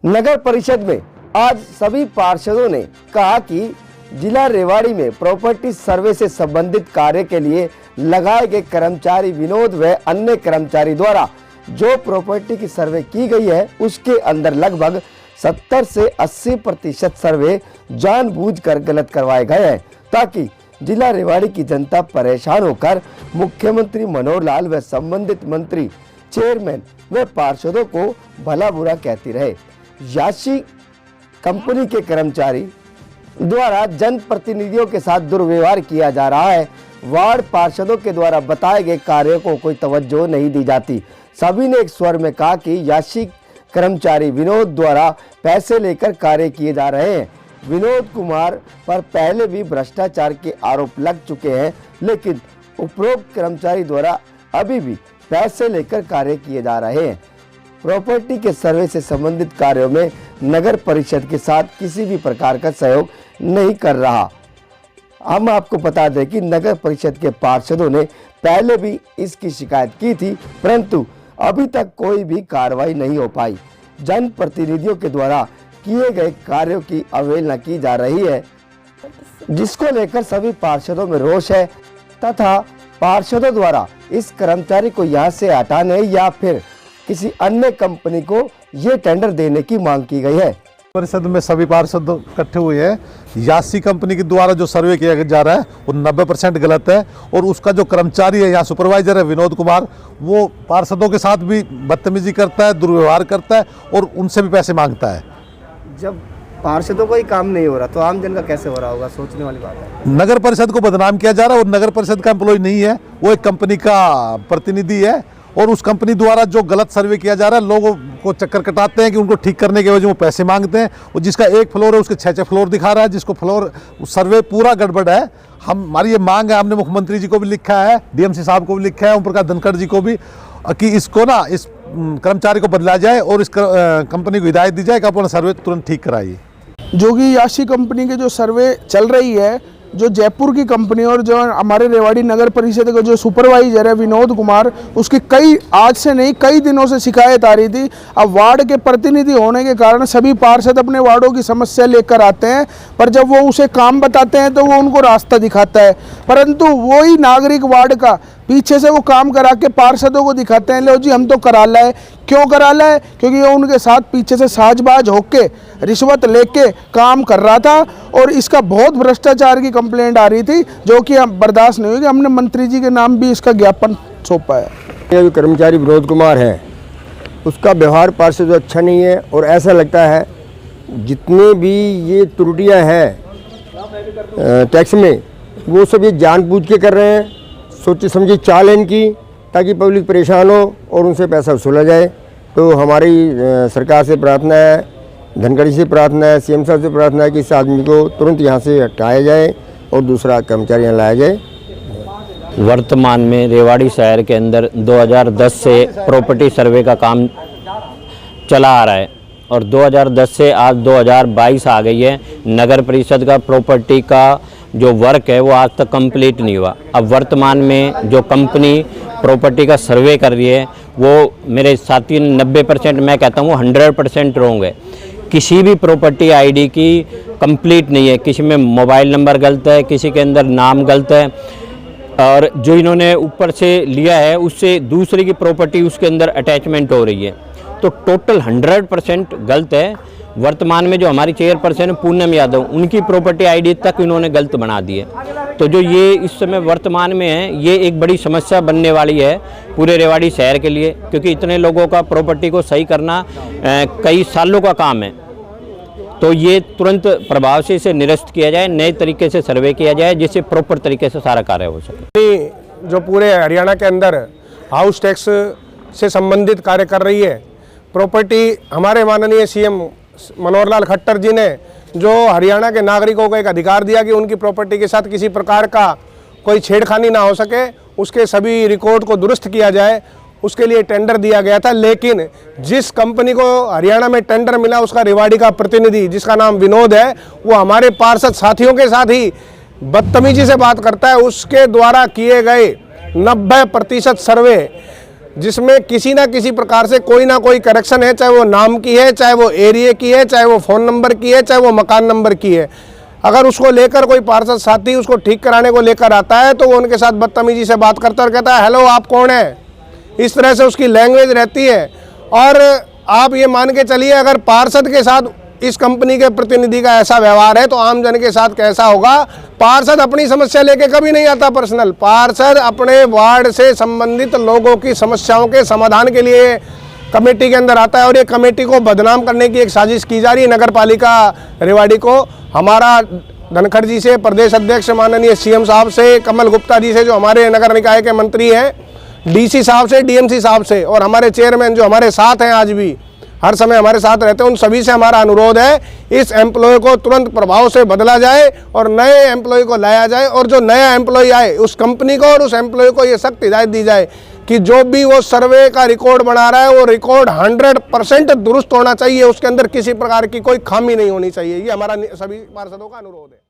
नगर परिषद में आज सभी पार्षदों ने कहा कि जिला रेवाड़ी में प्रॉपर्टी सर्वे से संबंधित कार्य के लिए लगाए गए कर्मचारी विनोद व अन्य कर्मचारी द्वारा जो प्रॉपर्टी की सर्वे की गई है उसके अंदर लगभग 70 से 80% सर्वे जानबूझकर गलत करवाए गए हैं ताकि जिला रेवाड़ी की जनता परेशान होकर मुख्यमंत्री मनोहर लाल व संबंधित मंत्री, चेयरमैन व पार्षदों को भला बुरा कहती रहे। याशी कंपनी के कर्मचारी द्वारा जनप्रतिनिधियों के साथ दुर्व्यवहार किया जा रहा है। वार्ड पार्षदों के द्वारा बताए गए कार्यों को कोई तवज्जो नहीं दी जाती। सभी ने एक स्वर में कहा कि याशी कर्मचारी विनोद द्वारा पैसे लेकर कार्य किए जा रहे हैं। विनोद कुमार पर पहले भी भ्रष्टाचार के आरोप लग चुके हैं, लेकिन उपरोक्त कर्मचारी द्वारा अभी भी पैसे लेकर कार्य किए जा रहे हैं। प्रॉपर्टी के सर्वे से संबंधित कार्यों में नगर परिषद के साथ किसी भी प्रकार का सहयोग नहीं कर रहा। हम आपको बता दें कि नगर परिषद के पार्षदों ने पहले भी इसकी शिकायत की थी, परंतु अभी तक कोई भी कार्रवाई नहीं हो पाई। जनप्रतिनिधियों के द्वारा किए गए कार्यों की अवहेलना की जा रही है, जिसको लेकर सभी पार्षदों में रोष है तथा पार्षदों द्वारा इस कर्मचारी को यहां से हटाने या फिर किसी अन्य कंपनी को ये टेंडर देने की मांग की गई है। परिषद में सभी पार्षद इकट्ठे हुए हैं। यासी कंपनी के द्वारा जो सर्वे किया जा रहा है वो 90% गलत है और उसका जो कर्मचारी है, यहाँ सुपरवाइजर है विनोद कुमार, वो पार्षदों के साथ भी बदतमीजी करता है, दुर्व्यवहार करता है और उनसे भी पैसे मांगता है। जब पार्षदों को ही काम नहीं हो रहा तो आम जन का कैसे हो रहा होगा, सोचने वाली बात है। नगर परिषद को बदनाम किया जा रहा है और नगर परिषद का एम्प्लॉय नहीं है, वो एक कंपनी का प्रतिनिधि है और उस कंपनी द्वारा जो गलत सर्वे किया जा रहा है, लोगों को चक्कर कटाते हैं कि उनको ठीक करने के वजह वो पैसे मांगते हैं। और जिसका एक फ्लोर है उसके 6 फ्लोर दिखा रहा है, जिसको फ्लोर सर्वे पूरा गड़बड़ है। हमारी ये मांग है, हमने मुख्यमंत्री जी को भी लिखा है, डीएमसी साहब को भी लिखा है, ओम प्रकाश धनखड़ जी को भी, कि इसको ना इस कर्मचारी को बदला जाए और इस कंपनी को हिदायत दी जाए कि अपना सर्वे तुरंत ठीक कराइए। जो कि याशी कंपनी के जो सर्वे चल रही है, जो जयपुर की कंपनी और जो हमारे रेवाड़ी नगर परिषद का जो सुपरवाइजर है विनोद कुमार, उसकी आज से नहीं कई दिनों से शिकायत आ रही थी। अब वार्ड के प्रतिनिधि होने के कारण सभी पार्षद अपने वार्डों की समस्या लेकर आते हैं, पर जब वो उसे काम बताते हैं तो वो उनको रास्ता दिखाता है, परंतु वही नागरिक वार्ड का पीछे से वो काम करा के पार्षदों को दिखाते हैं, लो जी हम तो करा लाए। क्यों करा लाए? क्योंकि ये उनके साथ पीछे से साजबाज होके रिश्वत लेके काम कर रहा था और इसका बहुत भ्रष्टाचार की कंप्लेंट आ रही थी, जो कि हम बर्दाश्त नहीं हुई। हमने मंत्री जी के नाम भी इसका ज्ञापन सौंपा है। ये जो कर्मचारी विनोद कुमार है, उसका व्यवहार पार्षद अच्छा नहीं है और ऐसा लगता है जितने भी ये त्रुटियां हैं टैक्स में, वो सब ये जानबूझ के कर रहे हैं, सोची समझी चाल है इनकी, ताकि पब्लिक परेशान हो और उनसे पैसा वसूला जाए। तो हमारी सरकार से प्रार्थना है, धनखड़ से प्रार्थना है, सीएम साहब से प्रार्थना है कि इस आदमी को तुरंत यहाँ से हटाया जाए और दूसरा कर्मचारी यहाँ लाया जाए। वर्तमान में रेवाड़ी शहर के अंदर 2010 से प्रॉपर्टी सर्वे का काम चला आ रहा है और 2010 से आज 2022 आ गई है। नगर परिषद का प्रॉपर्टी का जो वर्क है वो आज तक कंप्लीट नहीं हुआ। अब वर्तमान में जो कंपनी प्रॉपर्टी का सर्वे कर रही है वो मेरे साथी 90%, मैं कहता हूँ 100% रॉन्ग है। किसी भी प्रॉपर्टी आईडी की कंप्लीट नहीं है, किसी में मोबाइल नंबर गलत है, किसी के अंदर नाम गलत है और जो इन्होंने ऊपर से लिया है उससे दूसरे की प्रॉपर्टी उसके अंदर अटैचमेंट हो रही है, तो टोटल 100% गलत है। वर्तमान में जो हमारी चेयरपर्सन है पूनम यादव, उनकी प्रॉपर्टी आईडी तक इन्होंने गलत बना दी है। तो जो ये इस समय वर्तमान में है, ये एक बड़ी समस्या बनने वाली है पूरे रेवाड़ी शहर के लिए, क्योंकि इतने लोगों का प्रॉपर्टी को सही करना कई सालों का काम है। तो ये तुरंत प्रभाव से इसे निरस्त किया जाए, नए तरीके से सर्वे किया जाए, जिससे प्रॉपर तरीके से सारा कार्य हो सके। जो पूरे हरियाणा के अंदर हाउस टैक्स से संबंधित कार्य कर रही है प्रॉपर्टी, हमारे माननीय सीएम मनोहर लाल खट्टर जी ने जो हरियाणा के नागरिकों को एक अधिकार दिया कि उनकी प्रॉपर्टी के साथ किसी प्रकार का कोई छेड़खानी ना हो सके, उसके सभी रिकॉर्ड को दुरुस्त किया जाए, उसके लिए टेंडर दिया गया था। लेकिन जिस कंपनी को हरियाणा में टेंडर मिला, उसका रेवाड़ी का प्रतिनिधि जिसका नाम विनोद है, वो हमारे पार्षद साथियों के साथ ही बदतमीजी से बात करता है। उसके द्वारा किए गए 90% सर्वे जिसमें किसी ना किसी प्रकार से कोई ना कोई करेक्शन है, चाहे वो नाम की है, चाहे वो एरिया की है, चाहे वो फ़ोन नंबर की है, चाहे वो मकान नंबर की है। अगर उसको लेकर कोई पार्षद साथी उसको ठीक कराने को लेकर आता है तो वो उनके साथ बदतमीजी से बात करता है और कहता है हेलो आप कौन है, इस तरह से उसकी लैंग्वेज रहती है। और आप ये मान के चलिए अगर पार्षद के साथ इस कंपनी के प्रतिनिधि का ऐसा व्यवहार है तो आम जन के साथ कैसा होगा। पार्षद अपनी समस्या लेके कभी नहीं आता पर्सनल, पार्षद अपने वार्ड से संबंधित लोगों की समस्याओं के समाधान के लिए कमेटी के अंदर आता है। और ये कमेटी को बदनाम करने की एक साजिश की जा रही है नगर पालिका रेवाड़ी को। हमारा धनखड़ जी से, प्रदेश अध्यक्ष माननीय सीएम साहब से, कमल गुप्ता जी से जो हमारे नगर निकाय के मंत्री हैं, डीसी साहब से, डीएमसी साहब से, और हमारे चेयरमैन जो हमारे साथ हैं आज भी हर समय हमारे साथ रहते हैं, उन सभी से हमारा अनुरोध है इस एम्प्लॉय को तुरंत प्रभाव से बदला जाए और नए एम्प्लॉय को लाया जाए। और जो नया एम्प्लॉय आए उस कंपनी को और उस एम्प्लॉय को ये सख्त हिदायत दी जाए कि जो भी वो सर्वे का रिकॉर्ड बना रहा है वो रिकॉर्ड 100% दुरुस्त होना चाहिए, उसके अंदर किसी प्रकार की कोई खामी नहीं होनी चाहिए। ये हमारा सभी पार्षदों का अनुरोध है।